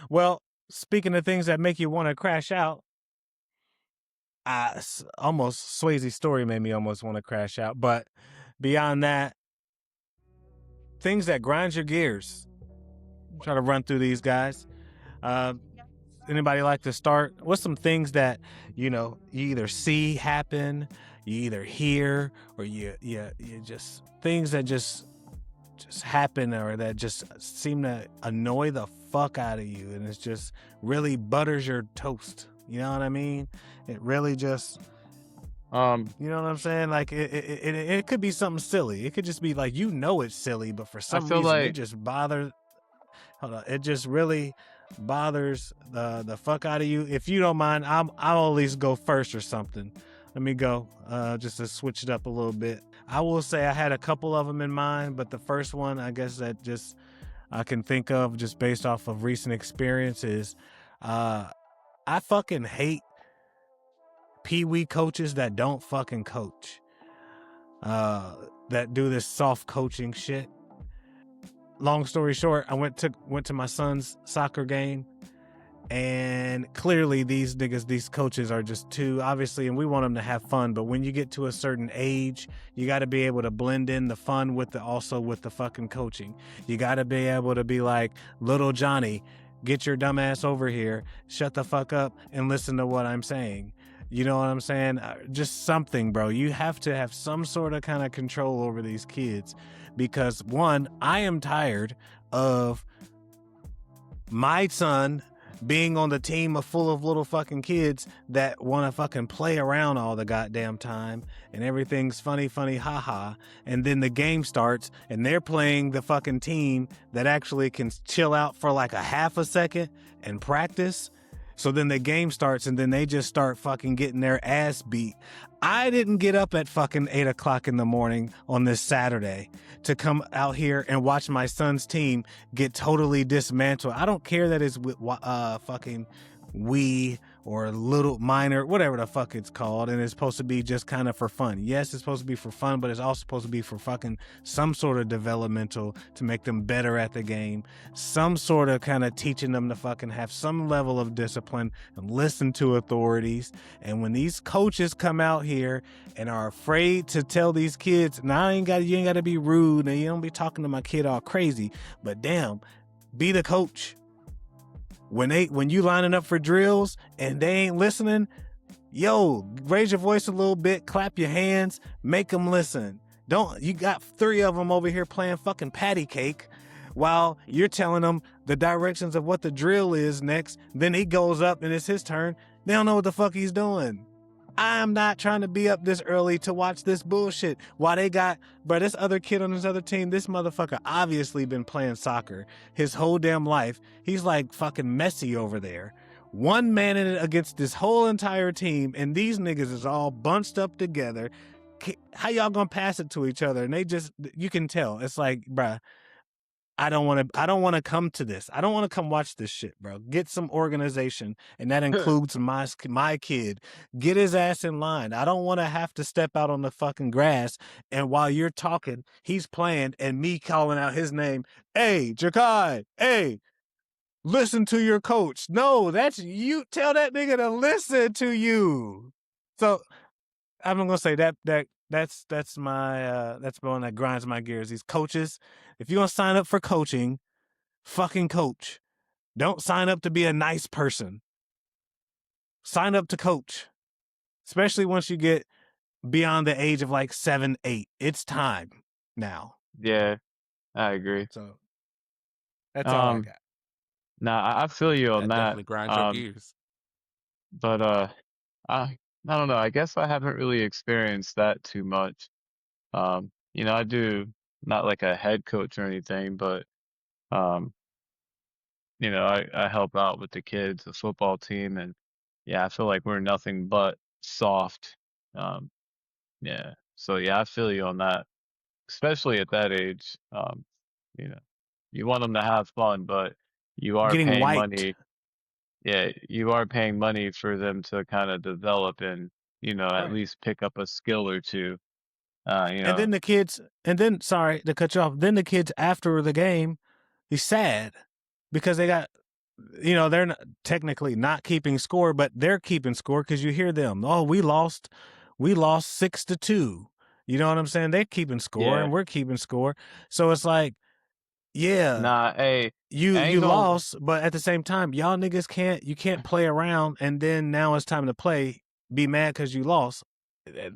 Well, speaking of things that make you want to crash out, almost Swayze's story made me almost want to crash out. But beyond that, things that grind your gears. Try to run through these guys. Anybody like to start? What's some things that you either see happen, you either hear, or you just things that just happen or that just seem to annoy the fuck out of you, and it's just really butters your toast. You know what I mean? It really just, you know what I'm saying? Like it could be something silly. It could just be like it's silly, but for some feel reason like it just bothers. Hold on, it just really bothers the fuck out of you. If you don't mind, I'll at least go first or something. Let me go, just to switch it up a little bit. I will say I had a couple of them in mind, but the first one, I guess that just I can think of just based off of recent experiences. I fucking hate pee-wee coaches that don't fucking coach. That do this soft coaching shit. Long story short, I went to my son's soccer game, And clearly these niggas, these coaches are just too, obviously, and we want them to have fun, but when you get to a certain age, you got to be able to blend in the fun with also with the fucking coaching. You got to be able to be like, little Johnny, get your dumb ass over here, shut the fuck up and listen to what I'm saying. You know what I'm saying? Just something, bro. You have to have some sort of kind of control over these kids because, one, I am tired of my son being on the team full of little fucking kids that want to fucking play around all the goddamn time and everything's funny, haha. And then the game starts and they're playing the fucking team that actually can chill out for like a half a second and practice. So then the game starts and then they just start fucking getting their ass beat. I didn't get up at fucking 8 o'clock in the morning on this Saturday to come out here and watch my son's team get totally dismantled. I don't care that it's with fucking Wii or Little Minor, whatever the fuck it's called, and it's supposed to be just kind of for fun. Yes, it's supposed to be for fun, but it's also supposed to be for fucking some sort of developmental to make them better at the game, some sort of kind of teaching them to fucking have some level of discipline and listen to authorities. And when these coaches come out here and are afraid to tell these kids, now you ain't got to be rude and you don't be talking to my kid all crazy, but damn, be the coach. When you lining up for drills and they ain't listening, yo, raise your voice a little bit, clap your hands, make them listen. You got 3 of them over here playing fucking patty cake while you're telling them the directions of what the drill is next. Then he goes up and it's his turn. They don't know what the fuck he's doing. I'm not trying to be up this early to watch this bullshit. While they got, bro, this other kid on this other team, this motherfucker obviously been playing soccer his whole damn life. He's like fucking Messi over there. One man in it against this whole entire team, and these niggas is all bunched up together. How y'all gonna pass it to each other? And they just, you can tell. It's like, bruh, I don't want to come to this. I don't want to come watch this shit, bro. Get some organization, and that includes my kid. Get his ass in line. I don't want to have to step out on the fucking grass, and while you're talking, he's playing, and me calling out his name. Hey, Jakai. Hey, listen to your coach. No, that's you. Tell that nigga to listen to you. So I'm gonna say that's my that's the one that grinds my gears. These coaches, if you're gonna sign up for coaching, fucking coach. Don't sign up to be a nice person. Sign up to coach. Especially once you get beyond the age of like 7, 8. It's time now. Yeah, I agree. So that's all I got. Nah, I feel you on That that. definitely grinds your gears. But I don't know. I guess I haven't really experienced that too much. I do not like a head coach or anything, but I help out with the kids, the football team, and yeah, I feel like we're nothing but soft. Yeah. So yeah, I feel you on that, especially at that age. You know, you want them to have fun, but you are Getting paying wiped. money. Yeah, you are paying money for them to kind of develop and, at Right. least pick up a skill or two. And then the kids, sorry to cut you off, then the kids after the game, he's sad because they got, they're not, technically not keeping score, but they're keeping score because you hear them. Oh, we lost 6-2. You know what I'm saying? They're keeping score Yeah. and we're keeping score. So it's like, yeah, Nah, hey, you ain't gonna, lost, but at the same time, y'all niggas can't play around and then now it's time to play, be mad because you lost.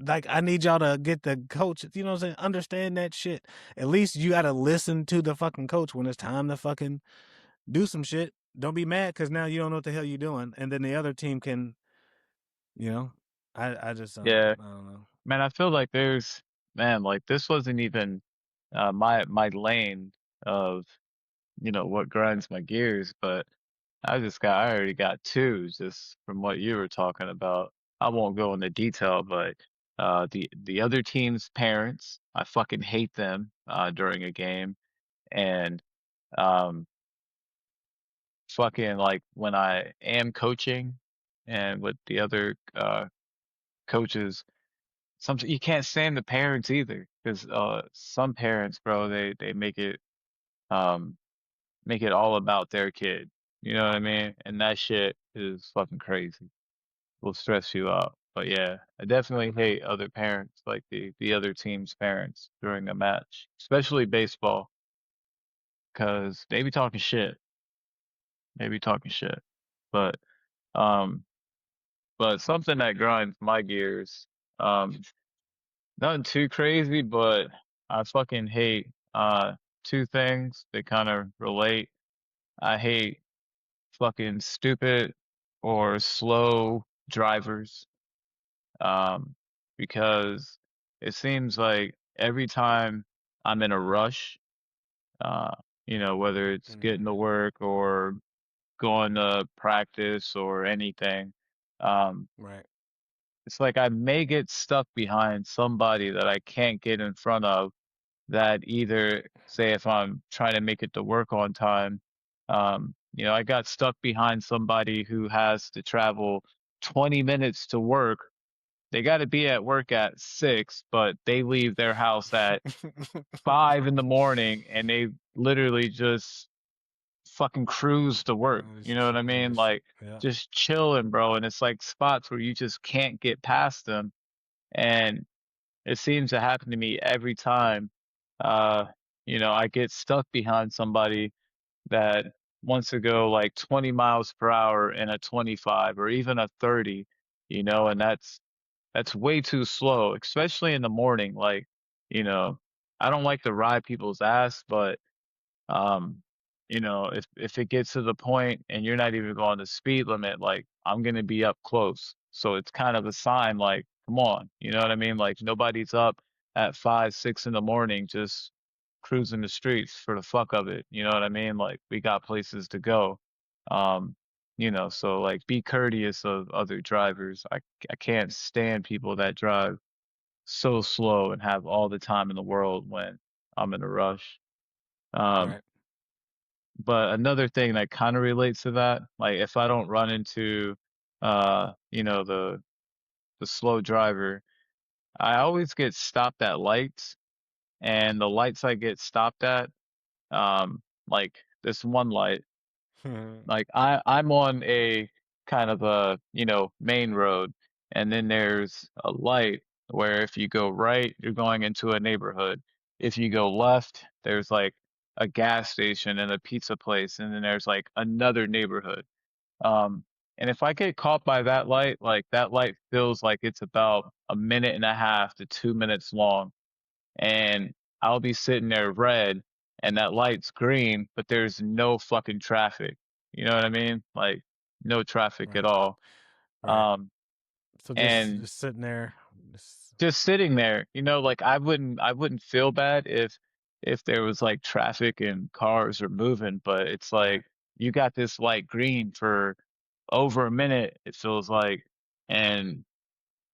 Like, I need y'all to get the coach, you know what I'm saying? Understand that shit. At least you got to listen to the fucking coach when it's time to fucking do some shit. Don't be mad because now you don't know what the hell you're doing. And then the other team can, I just, yeah, I don't know. man, I feel like like this wasn't even my lane of, what grinds my gears, but I already got 2 just from what you were talking about. I won't go into detail, but the other team's parents, I fucking hate them during a game, and um fucking like when I am coaching and with the other coaches, some you can't stand the parents either because some parents, bro, they make it all about their kid. You know what I mean? And that shit is fucking crazy. Will stress you out. But yeah, I definitely hate other parents, like the other team's parents during a match, especially baseball, because they be talking shit. They be talking shit. But um, but something that grinds my gears, um, nothing too crazy, but I fucking hate two things that kind of relate. I hate fucking stupid or slow drivers, um, because it seems like every time I'm in a rush, uh, whether it's getting to work or going to practice or anything, um, Right. it's like I may get stuck behind somebody that I can't get in front of, that either, say, if I'm trying to make it to work on time, I got stuck behind somebody who has to travel 20 minutes to work. They got to be at work at 6, but they leave their house at 5 in the morning and they literally just fucking cruise to work. You know what I mean? Like Yeah. just chilling, bro. And it's like spots where you just can't get past them. And it seems to happen to me every time. Uh, I get stuck behind somebody that wants to go like 20 miles per hour in a 25 or even a 30, and that's way too slow, especially in the morning. Like, you know, I don't like to ride people's ass, but um, if it gets to the point and you're not even going the speed limit, like I'm gonna be up close. So it's kind of a sign like, come on, you know what I mean? Like nobody's up at 5, 6 in the morning just cruising the streets for the fuck of it. You know what I mean? Like we got places to go. Um, so like be courteous of other drivers. I can't stand people that drive so slow and have all the time in the world when I'm in a rush. Um, Right. but another thing that kind of relates to that, like if I don't run into, the slow driver, I always get stopped at lights, and the lights I get stopped at, like this one light, like I'm on a kind of a, main road, and then there's a light where if you go right, you're going into a neighborhood. If you go left, there's like a gas station and a pizza place, and then there's like another neighborhood. Um, and if I get caught by that light, like that light feels like it's about a minute and a half to 2 minutes long, and I'll be sitting there red and that light's green, but there's no fucking traffic. You know what I mean? Like no traffic at Right. all. Right. Um, So just and just sitting there. just sitting there, like I wouldn't feel bad if there was like traffic and cars are moving, but it's Right. like you got this light green for over a minute, it feels like, and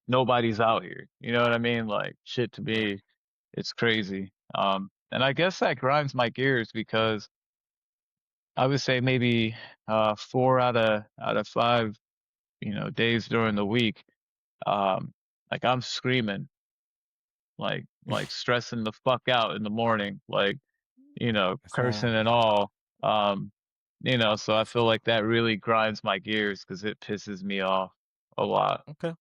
nobody's out here. You know what I mean? Like shit to Right. me, it's crazy. And I guess that grinds my gears because I would say maybe 4 out of 5, days during the week, um, like I'm screaming, like stressing the fuck out in the morning, like, That's not cursing and all. Um, so I feel like that really grinds my gears because it pisses me off a lot. okay.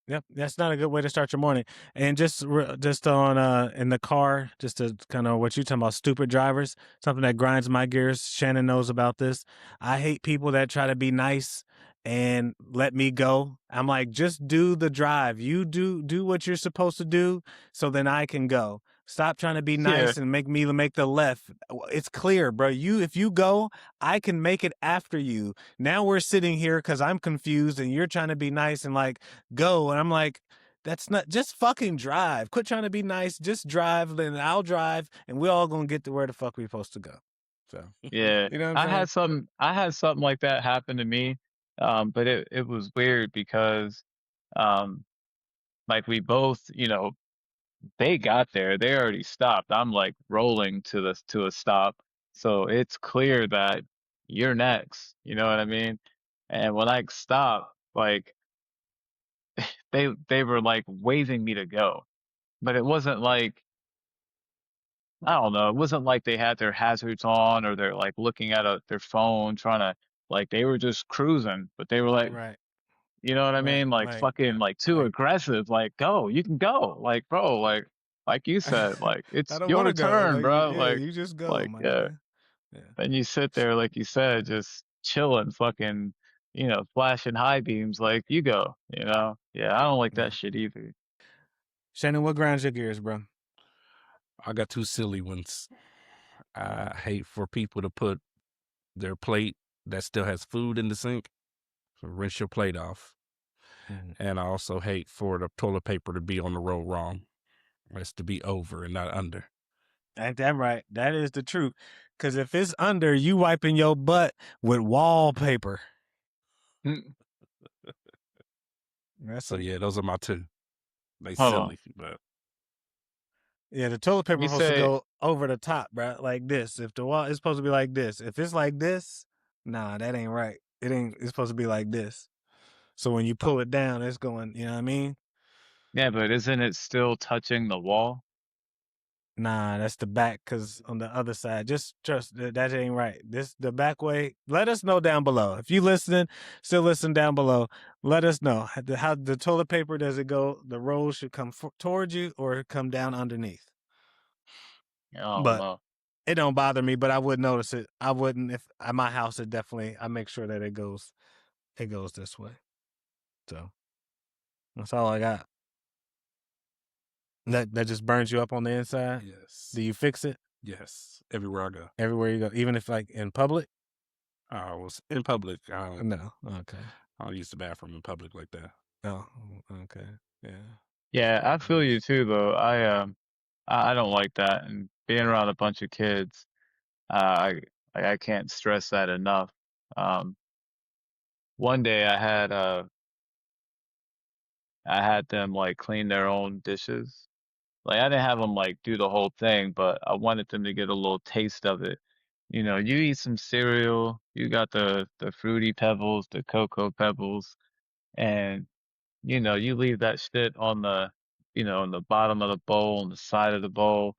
Yep, that's not a good way to start your morning. And just on in the car, just to kind of what you talking about, stupid drivers, something that grinds my gears. Shannon knows about this. I hate people that try to be nice and let me go. I'm like, just do the drive. You do what you're supposed to do, so then I can go. Stop trying to be Yeah, nice and make me make the left. It's clear, bro. If you go, I can make it after you. Now we're sitting here because I'm confused and you're trying to be nice and like go. And I'm like, that's not, just fucking drive. Quit trying to be nice. Just drive, then I'll drive, and we're all gonna get to where the fuck we're supposed to go. So yeah. you know what I'm I saying? had something like that happen to me. But it was weird because um like we both, they got there. They already stopped. I'm like rolling to a stop. So it's clear that you're next. You know what I mean? And when I stopped, like they were like waving me to go. But it wasn't like I don't know. It wasn't like they had their hazards on or they're like looking at their phone trying to like they were just cruising, but they were like, Right. you know what I Right. mean? Like Like, fucking like too like aggressive. Like go, you can go. Like bro, like you said, like I it's don't want your to go. turn, Like, bro. yeah, you just go, my Yeah. nigga. Yeah. Then you sit there, like you said, just chilling, fucking, flashing high beams. Like you go, Yeah, I don't like Yeah. that shit either. Shannon, what grinds your gears, bro? I got two silly ones. I hate for people to put their plate that still has food in the sink. So rinse your plate off. And I also hate for the toilet paper to be on the roll wrong. It's to be over and not under. Ain't that right? That is the truth. Because if it's under, you wiping your butt with wallpaper. That's So yeah, those are my two. They Hold on. silly, but yeah, the toilet paper You supposed to say, go over the top, bro, like this. If the wall is supposed to be like this. If it's like this, nah, that ain't right. It ain't. It's supposed to be like this. So when you pull it down, it's going. You know what I mean? yeah, but isn't it still touching the wall? Nah, that's the back. Cause on the other side, just trust that ain't right. This the back way. Let us know down below if you listening. Still listen down below. Let us know how the toilet paper does it go. The roll should come towards you or come down underneath. I don't But know. it don't bother me. But I would notice it. I wouldn't if at my house. It definitely. I make sure that it goes this way. So that's all I got. That just burns you up on the inside. yes. Do you fix it Yes. Everywhere I go. everywhere you go, even if like in public? I was in public. No. Okay. I don't use the bathroom in public like that. Oh, okay. Yeah. Yeah, I feel you too, though. I don't like that, and being around a bunch of kids, I can't stress that enough. Um, one day I had them like clean their own dishes. Like I didn't have them like do the whole thing, but I wanted them to get a little taste of it. You eat some cereal, you got the fruity pebbles, the cocoa pebbles, and you leave that shit on on the bottom of the bowl, on the side of the bowl,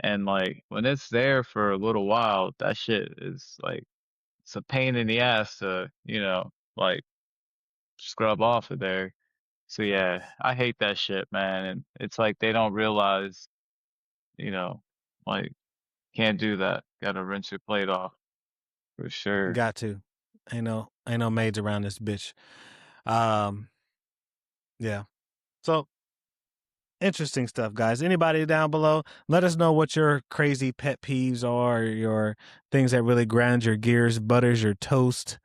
and like when it's there for a little while, that shit is like it's a pain in the ass to, like scrub off of there. So yeah, I hate that shit, man. And it's like they don't realize, you know, like can't do that. Gotta rinse your plate off for sure. Got to. Ain't no maids around this bitch. Yeah. So interesting stuff, guys. Anybody down below, let us know what your crazy pet peeves are, your things that really grind your gears, butters your toast.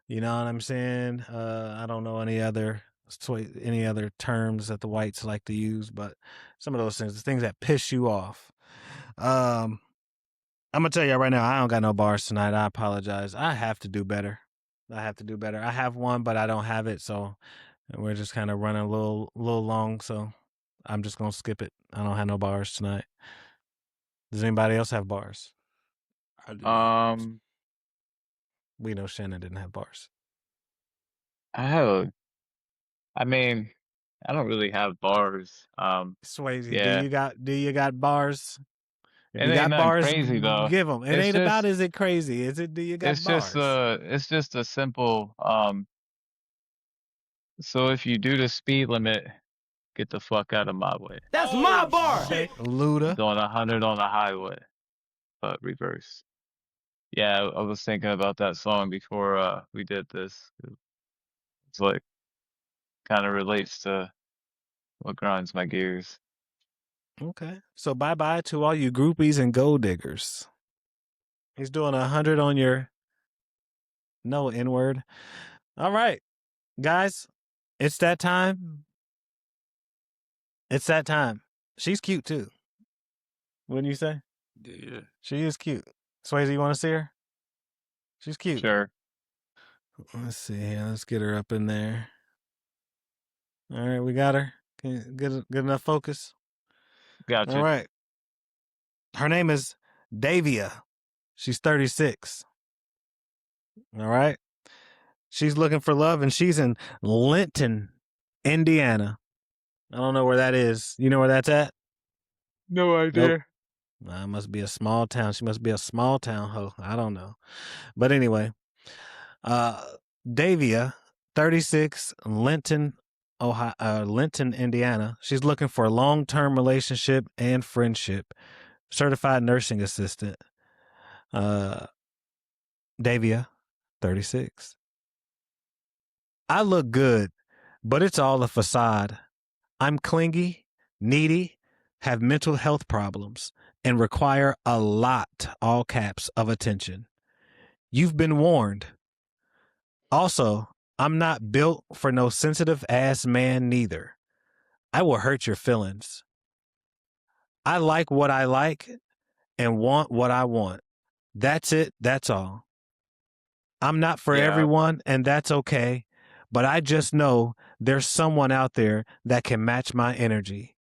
You know what I'm saying? I don't know any other terms that the whites like to use, but some of those things, the things that piss you off. I'm gonna tell you right now, I don't got no bars tonight. I apologize. I have to do better. I have one, but I don't have it, so we're just kind of running a little long. So I'm just gonna skip it. I don't have no bars tonight. Does anybody else have bars? I do. We know Shannon didn't have bars. I mean, I don't really have bars. Swayze, Yeah, do you got bars? If it you ain't got nothing bars, crazy though. give them. It It's ain't about just, is it crazy? Is it do you got bars? it's just a simple, so if you do the speed limit, get the fuck out of my way. That's my bar. Luda. Doing 100 on the highway, but reverse. Yeah, I was thinking about that song before we did this. It's like kind of relates to what grinds my gears. Okay. So bye to all you groupies and gold diggers. He's doing 100 on your no N-word. All right, guys, it's that time. It's that time. She's cute too. Wouldn't you say? Yeah. She is cute. Swayze, you want to see her? She's cute. Sure. Let's see here. Let's get her up in there. All right, we got her. Good enough focus. Gotcha. All right. Her name is Davia. She's 36. All right. She's looking for love, and she's in Linton, Indiana. I don't know where that is. You know where that's at? No idea. Must be a small town. She must be a small town hoe. I don't know. But anyway, Davia, 36, Linton, Ohio, Linton, Indiana. She's looking for a long-term relationship and friendship. Certified nursing assistant. Davia, 36. I look good, but it's all a facade. I'm clingy, needy, have mental health problems, and require a lot, all caps, of attention. You've been warned. Also, I'm not built for no sensitive ass man neither. I will hurt your feelings. I like what I like and want what I want. That's it. That's all. I'm not for everyone, and that's okay. But I just know there's someone out there that can match my energy.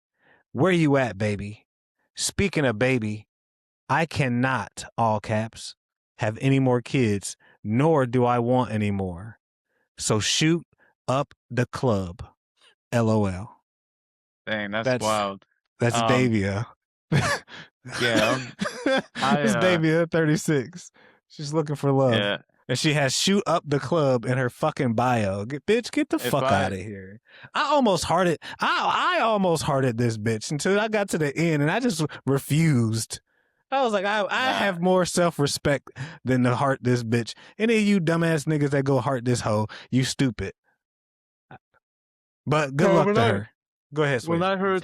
Where you at, baby? Speaking of baby, I cannot, all caps, have any more kids, nor do I want any more. So shoot up the club. LOL. Dang, that's wild. That's Davia. Yeah. It's Davia, 36. She's looking for love. Yeah. And she has shoot up the club in her fucking bio. Bitch, get the fuck out of here. I almost hearted this bitch until I got to the end and I just refused. I was like, I have more self-respect than to heart this bitch. Any of you dumbass niggas that go heart this hoe, you stupid. But good luck to her. Go ahead, Swayze. When I heard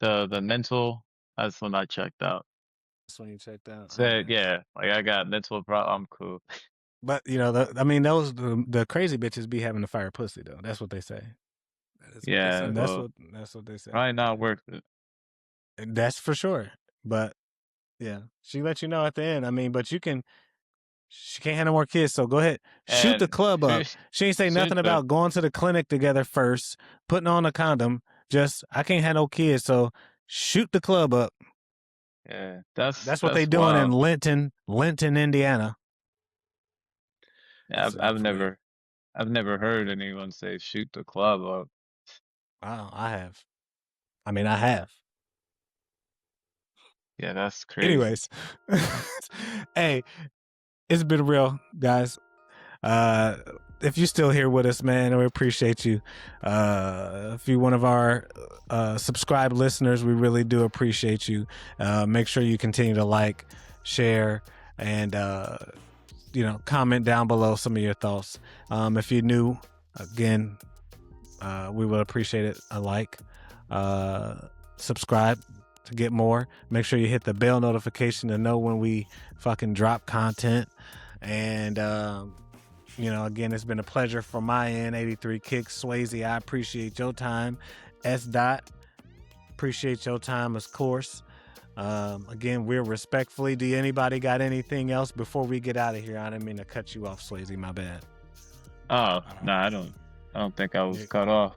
the mental, that's when I checked out. That's when you checked out. Said, yeah, like I got mental problem. I'm cool. But you know, the crazy bitches be having to fire pussy though. That's what they say. Yeah, that's what they say. Probably not worth it. That's for sure. But yeah, she let you know at the end. I mean, but she can't have no more kids. So go ahead, shoot the club up. She ain't say nothing about going to the clinic together first, putting on a condom. Just I can't have no kids, so shoot the club up. Yeah, that's what they doing in Linton, Indiana. Yeah, I've never heard anyone say shoot the club up. Wow, I have. I mean, I have. Yeah, that's crazy. Anyways, hey, it's been real, guys. If you're still here with us, man, we appreciate you. If you're one of our subscribed listeners, we really do appreciate you. Make sure you continue to like, share, and comment down below some of your thoughts. If you're new, again, we would appreciate it. A like, subscribe to get more. Make sure you hit the bell notification to know when we fucking drop content. And again, it's been a pleasure from my end. 83 Kicks, Swayze, I appreciate your time. S. Dot, appreciate your time, of course. Again, we're respectfully. Do anybody got anything else before we get out of here? I didn't mean to cut you off, Swayze. My bad. Oh, no, I don't think I was cut off.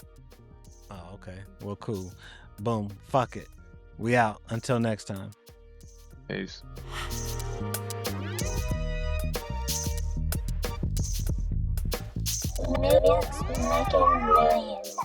Oh, okay. Well, cool. Boom. Fuck it. We out. Until next time. Peace. Millions making millions.